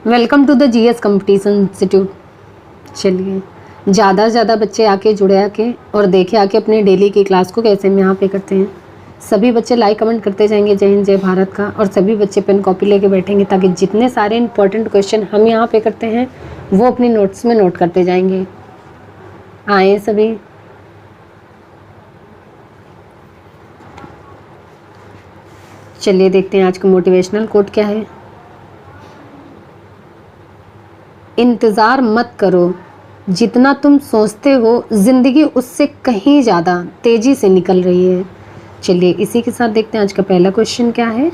Welcome to the GS competition institute. चलिए, ज़्यादा से ज़्यादा बच्चे आके जुड़े आके और देखे आके अपने डेली की क्लास को कैसे हम यहाँ पे करते हैं। सभी बच्चे लाइक कमेंट करते जाएंगे जय हिंद जय भारत का, और सभी बच्चे पेन कॉपी लेके बैठेंगे ताकि जितने सारे इंपॉर्टेंट क्वेश्चन हम यहाँ पे करते हैं वो अपनी नोट्स में नोट करते जाएंगे। आए सभी। चलिए देखते हैं आज का मोटिवेशनल कोट क्या है। इंतज़ार मत करो, जितना तुम सोचते हो जिंदगी उससे कहीं ज़्यादा तेज़ी से निकल रही है। चलिए इसी के साथ देखते हैं आज का पहला क्वेश्चन क्या है।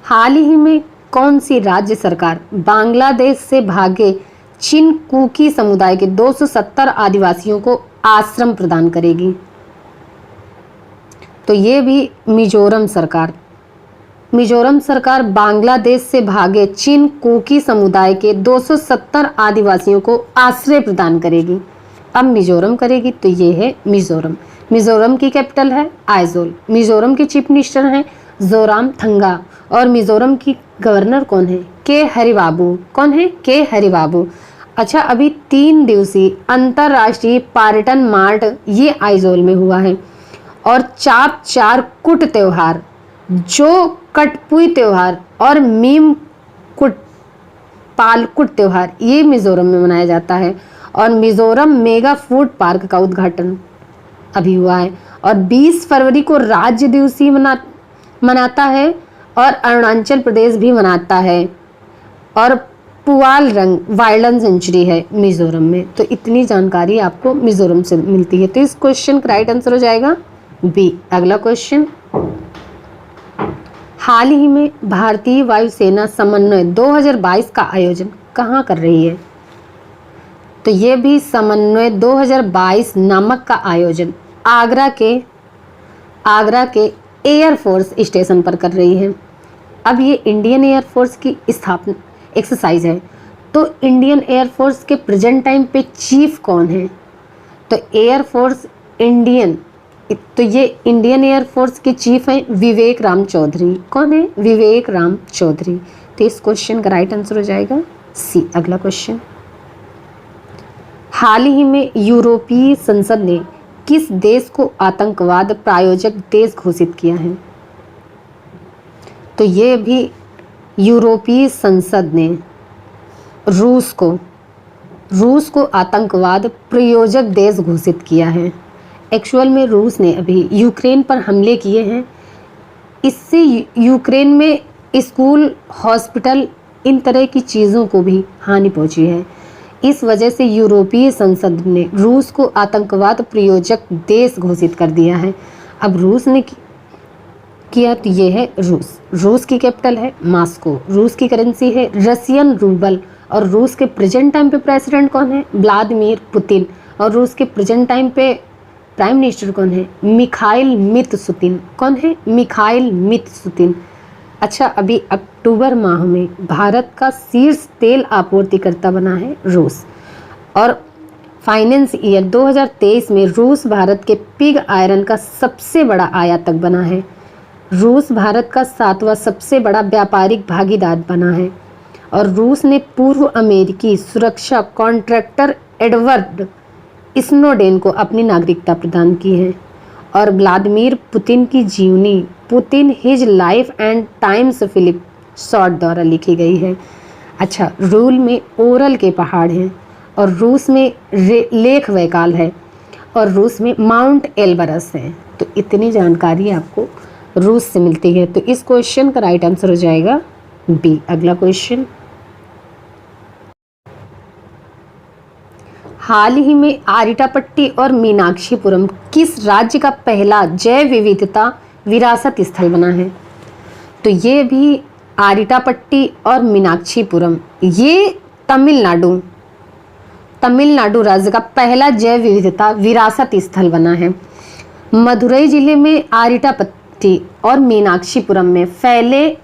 हाल ही में कौन सी राज्य सरकार बांग्लादेश से भागे चिनकुकी समुदाय के 270 आदिवासियों को आश्रम प्रदान करेगी? तो ये भी मिजोरम सरकार। मिजोरम सरकार बांग्लादेश से भागे चिनकुकी समुदाय के 270 आदिवासियों को आश्रय प्रदान करेगी। अब मिजोरम करेगी तो ये है मिजोरम। मिजोरम की कैपिटल है आइजोल। मिजोरम के चीफ मिनिस्टर हैं जोरामथंगा, और मिजोरम की गवर्नर कौन है? के हरिबाबू। कौन है? के हरिबाबू। अच्छा, अभी 3 दिवसीय अंतर्राष्ट्रीय पर्यटन मार्ट ये आइजोल में हुआ है। और चाप चार कुट त्योहार, जो कटपुई त्योहार और मीम कुट पालकुट त्योहार ये मिजोरम में मनाया जाता है। और मिजोरम मेगा फूड पार्क का उद्घाटन अभी हुआ है। और 20 फरवरी को राज्य दिवसीय मनाता है, और अरुणाचल प्रदेश भी मनाता है। और पुआल रंग वाइल्ड सेंचुरी है मिजोरम में। तो इतनी जानकारी आपको मिजोरम से मिलती है। तो इस क्वेश्चन का राइट आंसर हो जाएगा बी। अगला क्वेश्चन, हाल ही में भारतीय वायुसेना समन्वय 2022 का आयोजन कहाँ कर रही है? तो ये भी समन्वय 2022 नामक का आयोजन आगरा के एयरफोर्स स्टेशन पर कर रही है। अब ये इंडियन एयरफोर्स की स्थापना एक्सरसाइज है। तो इंडियन एयरफोर्स के प्रेजेंट टाइम पे चीफ कौन है? तो एयरफोर्स इंडियन, तो ये इंडियन एयरफोर्स के चीफ हैं विवेक राम चौधरी। कौन है? विवेक राम चौधरी। तो इस क्वेश्चन का राइट आंसर हो जाएगा सी। अगला क्वेश्चन, हाल ही में यूरोपीय संसद ने किस देश को आतंकवाद प्रायोजक देश घोषित किया है? तो ये भी यूरोपीय संसद ने रूस को आतंकवाद प्रायोजक देश घोषित किया है। एक्चुअल में रूस ने अभी यूक्रेन पर हमले किए हैं। इससे यूक्रेन में स्कूल, हॉस्पिटल, इन तरह की चीज़ों को भी हानि पहुंची है। इस वजह से यूरोपीय संसद ने रूस को आतंकवाद प्रायोजक देश घोषित कर दिया है। अब रूस ने किया तो ये है रूस की कैपिटल है मॉस्को। रूस की करेंसी है रशियन रूबल। और रूस के प्रेजेंट टाइम पे प्रेसिडेंट कौन है? Vladimir Putin. और रूस के प्रेजेंट टाइम पे प्राइम मिनिस्टर कौन है? मिखाइल मित्सुतिन। कौन है? मिखाइल मित्सुतिन। अच्छा, अभी अक्टूबर माह में भारत का शीर्ष तेल आपूर्तिकर्ता बना है रूस। और फाइनेंस ईयर 2023 में रूस भारत के पिग आयरन का सबसे बड़ा आयातक बना है। रूस भारत का 7वां सबसे बड़ा व्यापारिक भागीदार बना है। और रूस ने पूर्व अमेरिकी सुरक्षा कॉन्ट्रैक्टर एडवर्ड स्नोडेन को अपनी नागरिकता प्रदान की है। और व्लादिमीर पुतिन की जीवनी Putin his life and times Philip Short द्वारा लिखी गई है। अच्छा, रूल में ओरल के पहाड़ हैं, और रूस में लेख वैकाल है, और रूस में माउंट एल्बरस है। तो इतनी जानकारी आपको रूस से मिलती है। तो इस क्वेश्चन का राइट आंसर हो जाएगा बी। अगला क्वेश्चन, हाल ही में आरिटापट्टी और मीनाक्षीपुरम किस राज्य का पहला जैव विविधता विरासत स्थल बना है? तो ये भी आरिटापट्टी और मीनाक्षीपुरम ये तमिलनाडु राज्य का पहला जैव विविधता विरासत स्थल बना है। मदुरई जिले में आरिटापट्टी और मीनाक्षीपुरम में फैले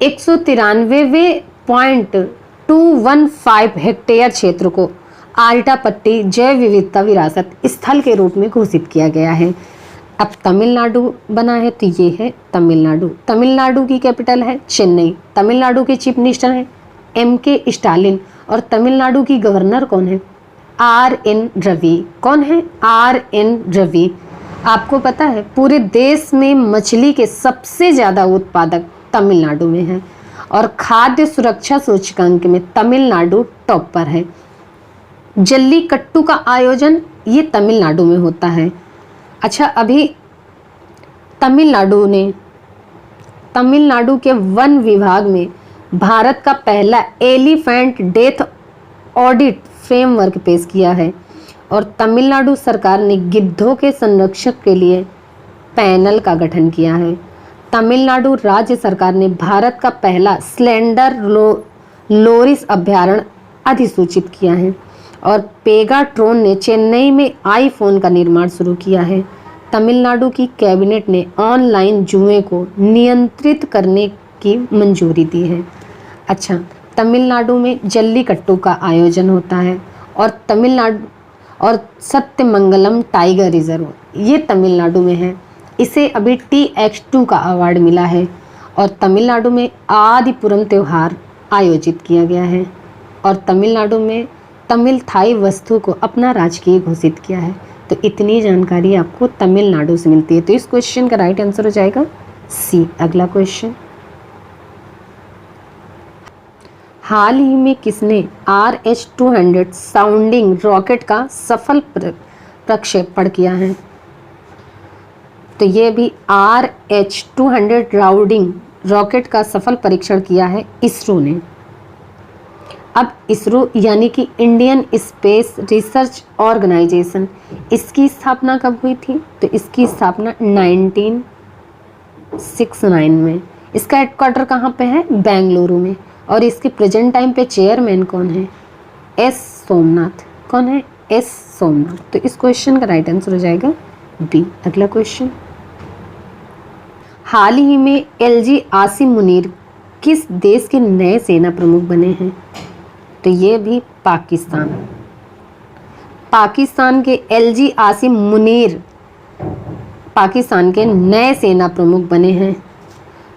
193.215 हेक्टेयर क्षेत्र को आरिटापट्टी जैव विविधता विरासत स्थल के रूप में घोषित किया गया है। अब तमिलनाडु बना है तो ये है तमिलनाडु। तमिलनाडु की कैपिटल है चेन्नई। तमिलनाडु के चीफ मिनिस्टर हैं MK स्टालिन। और तमिलनाडु की गवर्नर कौन है? RN रवि। कौन है? RN रवि। आपको पता है पूरे देश में मछली के सबसे ज़्यादा उत्पादक तमिलनाडु में है और खाद्य सुरक्षा सूचकांक में तमिलनाडु टॉप पर है। जल्लीकट्टू का आयोजन ये तमिलनाडु में होता है। अच्छा, अभी तमिलनाडु के वन विभाग में भारत का पहला एलिफेंट डेथ ऑडिट फ्रेमवर्क पेश किया है और तमिलनाडु सरकार ने गिद्धों के संरक्षण के लिए पैनल का गठन किया है। तमिलनाडु राज्य सरकार ने भारत का पहला स्लेंडर लोरिस अभयारण्य अधिसूचित किया है और पेगाट्रोन ने चेन्नई में आईफोन का निर्माण शुरू किया है। तमिलनाडु की कैबिनेट ने ऑनलाइन जुए को नियंत्रित करने की मंजूरी दी है। अच्छा, तमिलनाडु में जल्लीकट्टू का आयोजन होता है और सत्यमंगलम टाइगर रिजर्व ये तमिलनाडु में है। इसे अभी TX2 का अवार्ड मिला है और तमिलनाडु में आदिपुरम त्यौहार आयोजित किया गया है और तमिलनाडु में तमिल थाई वस्तु को अपना राजकीय घोषित किया है। तो इतनी जानकारी आपको तमिलनाडु से मिलती है। तो इस क्वेश्चन का राइट आंसर हो जाएगा C। अगला क्वेश्चन, हाल ही में किसने RH-200 साउंडिंग रॉकेट का सफल प्रक्षेपण किया है? तो ये भी RH-200 राउंडिंग रॉकेट का सफल परीक्षण किया है इसरो ने। अब इसरो यानी कि इंडियन स्पेस रिसर्च ऑर्गेनाइजेशन, इसकी स्थापना कब हुई थी? तो इसकी स्थापना 1969 में। इसका हेडक्वार्टर कहाँ पे है? बेंगलुरु में। और इसके प्रेजेंट टाइम पे चेयरमैन कौन है? S सोमनाथ। कौन है? S सोमनाथ। तो इस क्वेश्चन का राइट आंसर हो जाएगा B। अगला क्वेश्चन, हाल ही में LG आसिम मुनीर किस देश के नए सेना प्रमुख बने हैं? तो ये भी पाकिस्तान के LG आसिम मुनीर पाकिस्तान के नए सेना प्रमुख बने हैं।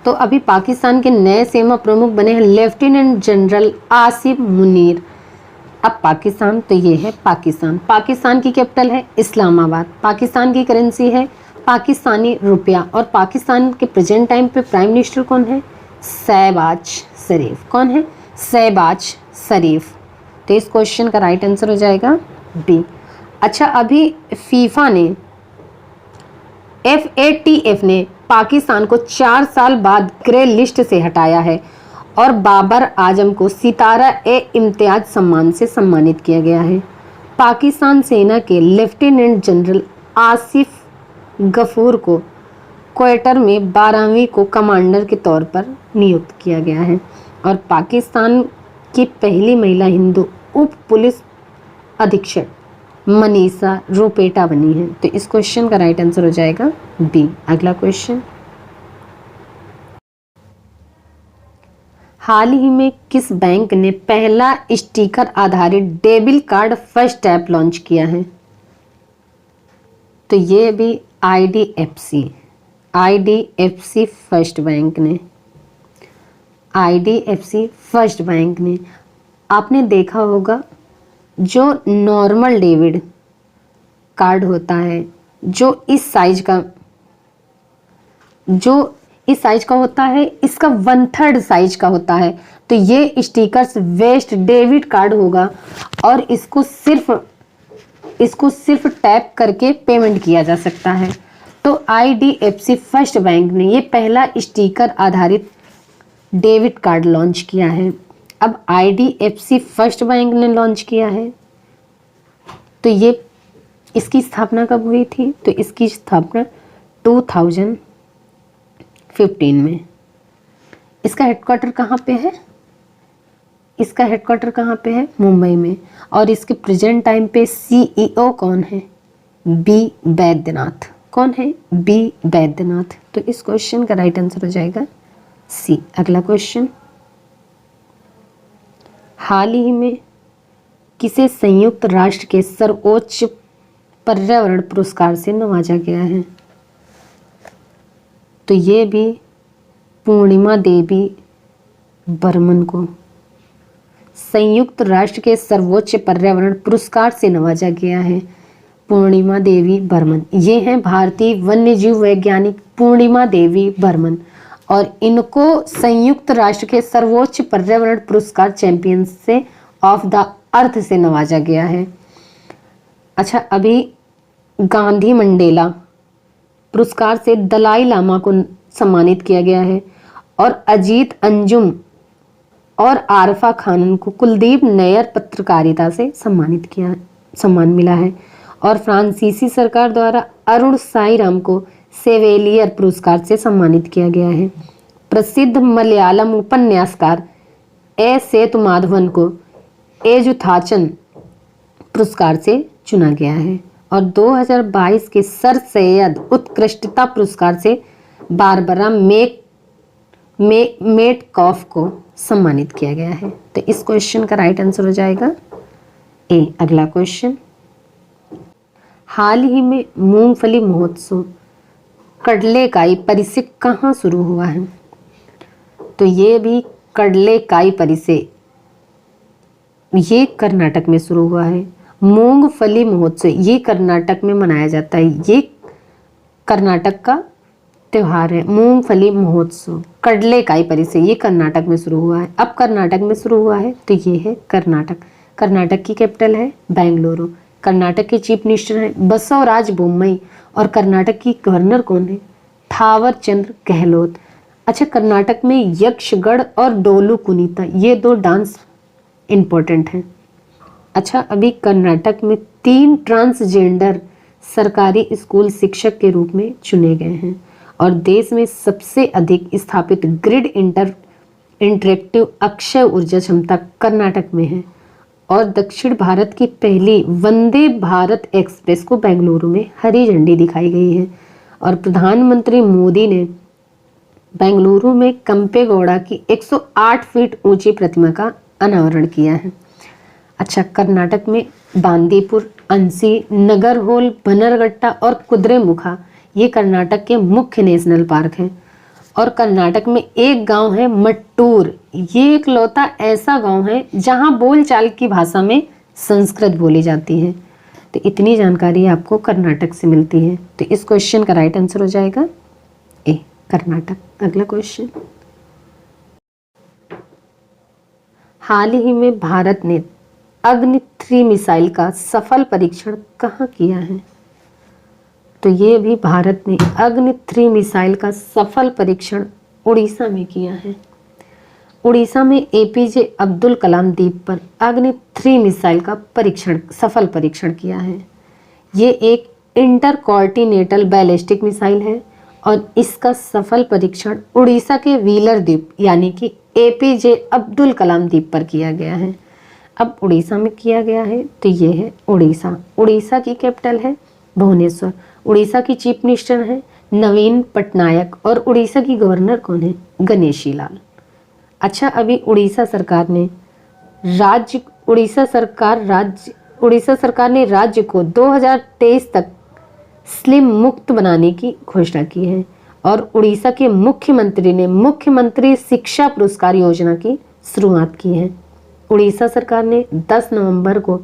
तो अभी पाकिस्तान के नए सेना प्रमुख बने हैं लेफ्टिनेंट जनरल आसिम मुनीर। अब पाकिस्तान, तो ये है पाकिस्तान की कैपिटल है इस्लामाबाद। पाकिस्तान की करेंसी है पाकिस्तानी रुपया और पाकिस्तान के प्रेजेंट टाइम पे प्राइम मिनिस्टर कौन है? शहबाज शरीफ। कौन है? शहबाज शरीफ। तो इस क्वेश्चन का राइट आंसर हो जाएगा B। अच्छा, अभी फीफा ने FATF ने पाकिस्तान को 4 साल बाद ग्रे लिस्ट से हटाया है और बाबर आजम को सितारा-ए-इम्तियाज सम्मान से सम्मानित किया गया है। पाकिस्तान सेना के लेफ्टिनेंट जनरल आसिफ गफूर को क्वेटर में 12वीं को कमांडर के तौर पर नियुक्त किया गया है और पाकिस्तान की पहली महिला हिंदू उप पुलिस अधीक्षक मनीषा रोपेटा बनी है। तो इस क्वेश्चन का राइट आंसर हो जाएगा B। अगला क्वेश्चन, हाल ही में किस बैंक ने पहला स्टिकर आधारित debit card first app launch किया है? तो ये भी IDFC फर्स्ट बैंक ने आपने देखा होगा जो नॉर्मल डेबिट कार्ड होता है जो इस साइज का होता है, इसका 1/3 साइज का होता है। तो ये स्टिकर्स वेस्ट डेबिट कार्ड होगा और इसको सिर्फ टैप करके पेमेंट किया जा सकता है। तो IDFC फर्स्ट बैंक ने ये पहला स्टिकर आधारित डेबिट कार्ड लॉन्च किया है। अब IDFC फर्स्ट बैंक ने लॉन्च किया है तो ये इसकी स्थापना कब हुई थी? तो इसकी स्थापना 2015 में। इसका हेडक्वार्टर कहाँ पे है? इसका हेडक्वार्टर कहाँ पे है? मुंबई में। और इसके प्रेजेंट टाइम पे CEO कौन है? B बैद्यनाथ। कौन है? B बैद्यनाथ। तो इस क्वेश्चन का राइट आंसर हो जाएगा C। अगला क्वेश्चन, हाल ही में किसे संयुक्त राष्ट्र के सर्वोच्च पर्यावरण पुरस्कार से नवाजा गया है? तो ये भी पूर्णिमा देवी बर्मन को। संयुक्त राष्ट्र के सर्वोच्च पर्यावरण पुरस्कार से नवाजा गया है? पूर्णिमा देवी बर्मन। ये हैं भारतीय वन्यजीव वैज्ञानिक पूर्णिमा देवी बर्मन और इनको संयुक्त राष्ट्र के सर्वोच्च पर्यावरण पुरस्कार चैंपियन से ऑफ द अर्थ से नवाजा गया है। अच्छा, अभी गांधी मंडेला पुरस्कार से दलाई लामा को सम्मानित किया गया है और अजीत अंजुम और आरफा खानन को कुलदीप नैयर पत्रकारिता से सम्मान मिला है और फ्रांसीसी सरकार द्वारा अरुण साईराम को सेवेलियर पुरस्कार से सम्मानित किया गया है। प्रसिद्ध मलयालम उपन्यासकार ए सेतुमाधवन को एजुथाचन पुरस्कार से चुना गया है और 2022 के सर सैयद उत्कृष्टता पुरस्कार से बारबरा मेटकॉफ को सम्मानित किया गया है। तो इस क्वेश्चन का राइट आंसर हो जाएगा ए। अगला क्वेश्चन, हाल ही में मूंगफली महोत्सव कडलेकाई परिसे कहाँ शुरू हुआ है? तो ये भी कडलेकाई परिसे ये कर्नाटक में शुरू हुआ है। मूंगफली महोत्सव ये कर्नाटक में मनाया जाता है। ये कर्नाटक का त्योहार है। मूंगफली महोत्सव कडलेकाई परिसे ये कर्नाटक में शुरू हुआ है। अब कर्नाटक में शुरू हुआ है तो ये है कर्नाटक। कर्नाटक की कैपिटल है बेंगलुरु। कर्नाटक के चीफ मिनिस्टर हैं बसवराज बोम्मई और कर्नाटक की गवर्नर कौन है? थावर चंद्र गहलोत। अच्छा, कर्नाटक में यक्षगढ़ और डोलू कुनीता ये दो डांस इम्पोर्टेंट हैं। अच्छा, अभी कर्नाटक में 3 ट्रांसजेंडर सरकारी स्कूल शिक्षक के रूप में चुने गए हैं और देश में सबसे अधिक स्थापित ग्रिड इंटरेक्टिव अक्षय ऊर्जा क्षमता कर्नाटक में है और दक्षिण भारत की पहली वंदे भारत एक्सप्रेस को बेंगलुरु में हरी झंडी दिखाई गई है और प्रधानमंत्री मोदी ने बेंगलुरु में कंपेगौड़ा की 108 फीट ऊंची प्रतिमा का अनावरण किया है। अच्छा, कर्नाटक में बांदीपुर, अंसी, नगरहोल, बनरघट्टा और कुद्रेमुखा ये कर्नाटक के मुख्य नेशनल पार्क हैं और कर्नाटक में एक गांव है मट्टूर। ये इकलौता ऐसा गांव है जहां बोलचाल की भाषा में संस्कृत बोली जाती है। तो इतनी जानकारी आपको कर्नाटक से मिलती है। तो इस क्वेश्चन का राइट आंसर हो जाएगा ए, कर्नाटक। अगला क्वेश्चन, हाल ही में भारत ने अग्नि 3 मिसाइल का सफल परीक्षण कहाँ किया है? तो ये भी भारत ने अग्नि 3 मिसाइल का सफल परीक्षण उड़ीसा में किया है। उड़ीसा में एपीजे अब्दुल कलाम द्वीप पर अग्नि 3 मिसाइल का सफल परीक्षण किया है। ये एक इंटरकॉन्टिनेंटल बैलिस्टिक मिसाइल है और इसका सफल परीक्षण उड़ीसा के व्हीलर द्वीप यानी कि एपीजे अब्दुल कलाम द्वीप पर किया गया है। अब उड़ीसा में किया गया है तो ये है उड़ीसा। उड़ीसा की कैपिटल है भुवनेश्वर। उड़ीसा की चीफ मिनिस्टर है नवीन पटनायक और उड़ीसा की गवर्नर कौन है? गणेशी लाल। अच्छा, अभी उड़ीसा सरकार ने राज्य को 2023 तक स्लिम मुक्त बनाने की घोषणा की है और उड़ीसा के मुख्यमंत्री ने मुख्यमंत्री शिक्षा पुरस्कार योजना की शुरुआत की है। उड़ीसा सरकार ने 10 नवंबर को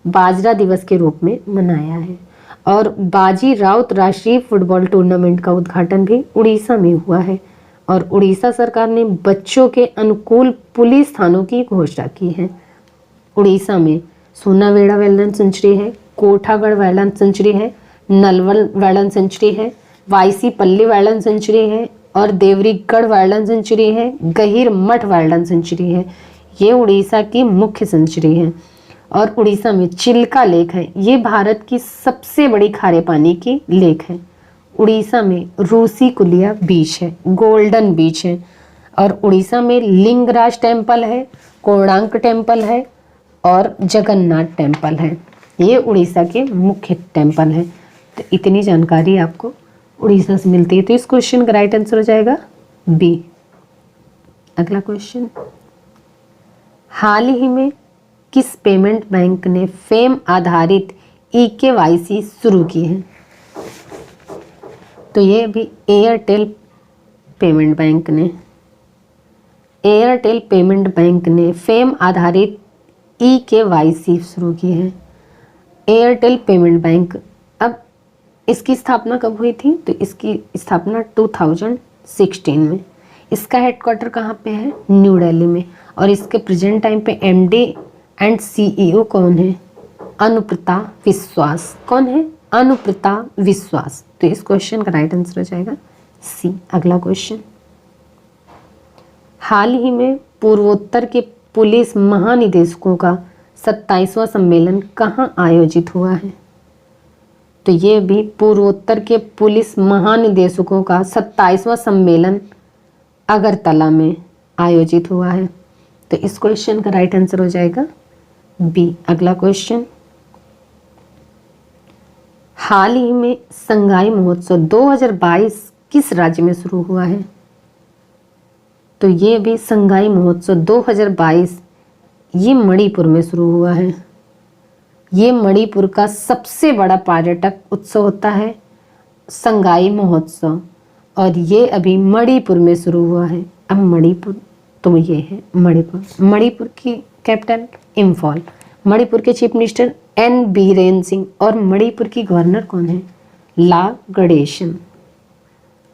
बाजरा दिवस के रूप में मनाया है और बाजी राउत राष्ट्रीय फुटबॉल टूर्नामेंट का उद्घाटन भी उड़ीसा में हुआ है और उड़ीसा सरकार ने बच्चों के अनुकूल पुलिस थानों की घोषणा की है। उड़ीसा में सोनावेड़ा वाइल्ड सेंचुरी है, कोठागढ़ वाइल्ड सेंचुरी है, नलवल वाइल्ड सेंचुरी है, वाईसीपल्ली वाइल्ड सेंचुरी है और देवरीगढ़ वाइल्ड सेंचुरी है, गहीर मठ वाइल्ड सेंचुरी है। ये उड़ीसा की मुख्य सेंचुरी है और उड़ीसा में चिल्का लेक है। ये भारत की सबसे बड़ी खारे पानी की लेक है। उड़ीसा में रूसी कुलिया बीच है, गोल्डन बीच है और उड़ीसा में लिंगराज टेम्पल है, कोणार्क टेम्पल है और जगन्नाथ टेम्पल है। ये उड़ीसा के मुख्य टेम्पल हैं। तो इतनी जानकारी आपको उड़ीसा से मिलती है। तो इस क्वेश्चन का राइट आंसर हो जाएगा बी। अगला क्वेश्चन, हाल ही में किस पेमेंट बैंक ने फेम आधारित EKYC शुरू की है? तो ये भी एयरटेल पेमेंट बैंक ने फेम आधारित eKYC शुरू की है। एयरटेल पेमेंट बैंक, अब इसकी स्थापना कब हुई थी? तो इसकी स्थापना 2016 में। इसका हेडक्वार्टर कहाँ पे है? न्यू दिल्ली में। और इसके प्रेजेंट टाइम पे MD एंड CEO कौन है? अनुप्रिता विश्वास। कौन है? अनुप्रिता विश्वास। तो इस क्वेश्चन का राइट आंसर हो जाएगा सी। अगला क्वेश्चन, हाल ही में पूर्वोत्तर के पुलिस महानिदेशकों का 27वां सम्मेलन कहाँ आयोजित हुआ है? तो ये भी पूर्वोत्तर के पुलिस महानिदेशकों का 27वां सम्मेलन अगरतला में आयोजित हुआ है। तो इस क्वेश्चन का राइट आंसर हो जाएगा बी। अगला क्वेश्चन, हाल ही में संगाई महोत्सव 2022 किस राज्य में शुरू हुआ है? तो ये भी संगाई महोत्सव 2022 ये मणिपुर में शुरू हुआ है। ये मणिपुर का सबसे बड़ा पर्यटक उत्सव होता है संगाई महोत्सव, और ये अभी मणिपुर में शुरू हुआ है। अब मणिपुर, तो ये है मणिपुर। मणिपुर की कैपिटल इम्फॉल। मणिपुर के chief minister N Biren Singh, और मणिपुर की गवर्नर कौन है? ला गणेशन।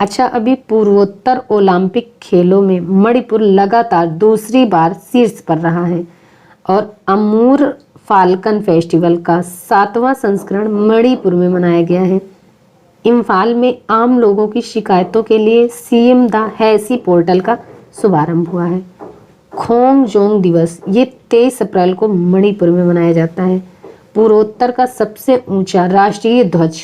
अच्छा, अभी पूर्वोत्तर ओलंपिक खेलों में मणिपुर लगातार दूसरी बार शीर्ष पर रहा है, और अमूर फाल्कन फेस्टिवल का 7वां संस्करण मणिपुर में मनाया गया है। इम्फाल में आम लोगों की शिकायतों के लिए CM द हैसी पोर्टल का शुभारंभ हुआ है। खोंगजोंग दिवस ये 23 अप्रैल को मणिपुर में मनाया जाता है। पूर्वोत्तर का सबसे ऊंचा राष्ट्रीय ध्वज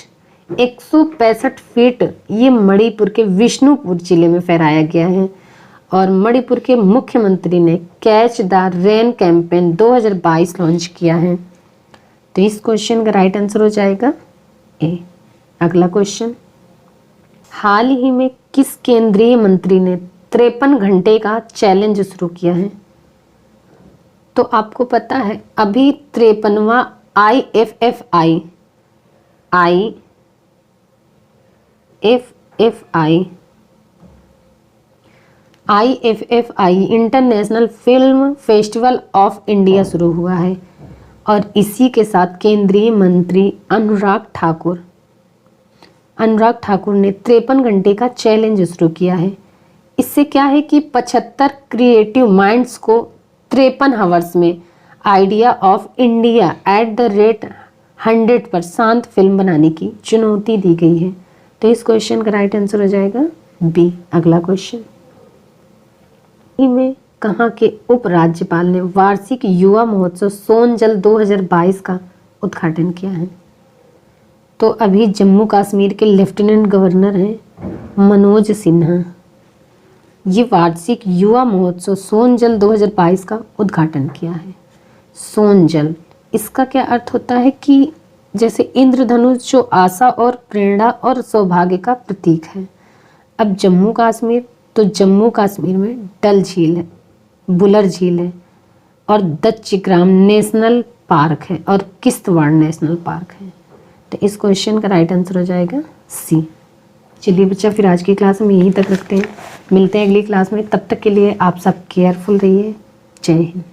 165 फीट ये मणिपुर के विष्णुपुर जिले में फहराया गया है। और मणिपुर के मुख्यमंत्री ने catch the rain campaign 2022 launch किया है। तो इस क्वेश्चन का राइट आंसर हो जाएगा ए। अगला क्वेश्चन, हाल ही में किस केंद्रीय मंत्री ने 53 घंटे का चैलेंज शुरू किया है? तो आपको पता है अभी 53वां IFFI international film festival of India शुरू हुआ है, और इसी के साथ केंद्रीय मंत्री अनुराग ठाकुर ने 53 घंटे का चैलेंज शुरू किया है। इससे क्या है कि 75 क्रिएटिव माइंड्स को 53 आवर्स में आइडिया ऑफ इंडिया @100 पर शांत फिल्म बनाने की चुनौती दी गई है। तो इस क्वेश्चन का राइट आंसर हो जाएगा बी। अगला क्वेश्चन, में कहाँ के उपराज्यपाल ने वार्षिक युवा महोत्सव सोनजल 2022 का उद्घाटन किया है? तो अभी जम्मू कश्मीर के लेफ्टिनेंट गवर्नर हैं मनोज सिन्हा। ये वार्षिक युवा महोत्सव सोनजल 2022 का उद्घाटन किया है। सोनजल, इसका क्या अर्थ होता है कि जैसे इंद्रधनुष जो आशा और प्रेरणा और सौभाग्य का प्रतीक है। अब जम्मू कश्मीर, तो जम्मू कश्मीर में डल झील है, बुलर झील है, और दच्चिग्राम नेशनल पार्क है, और किश्तवाड़ नेशनल पार्क है। तो इस क्वेश्चन का राइट आंसर हो जाएगा सी। चलिए बच्चा, फिर आज की क्लास हम यहीं तक रखते हैं। मिलते हैं अगली क्लास में। तब तक के लिए आप सब केयरफुल रहिए। जय हिंद।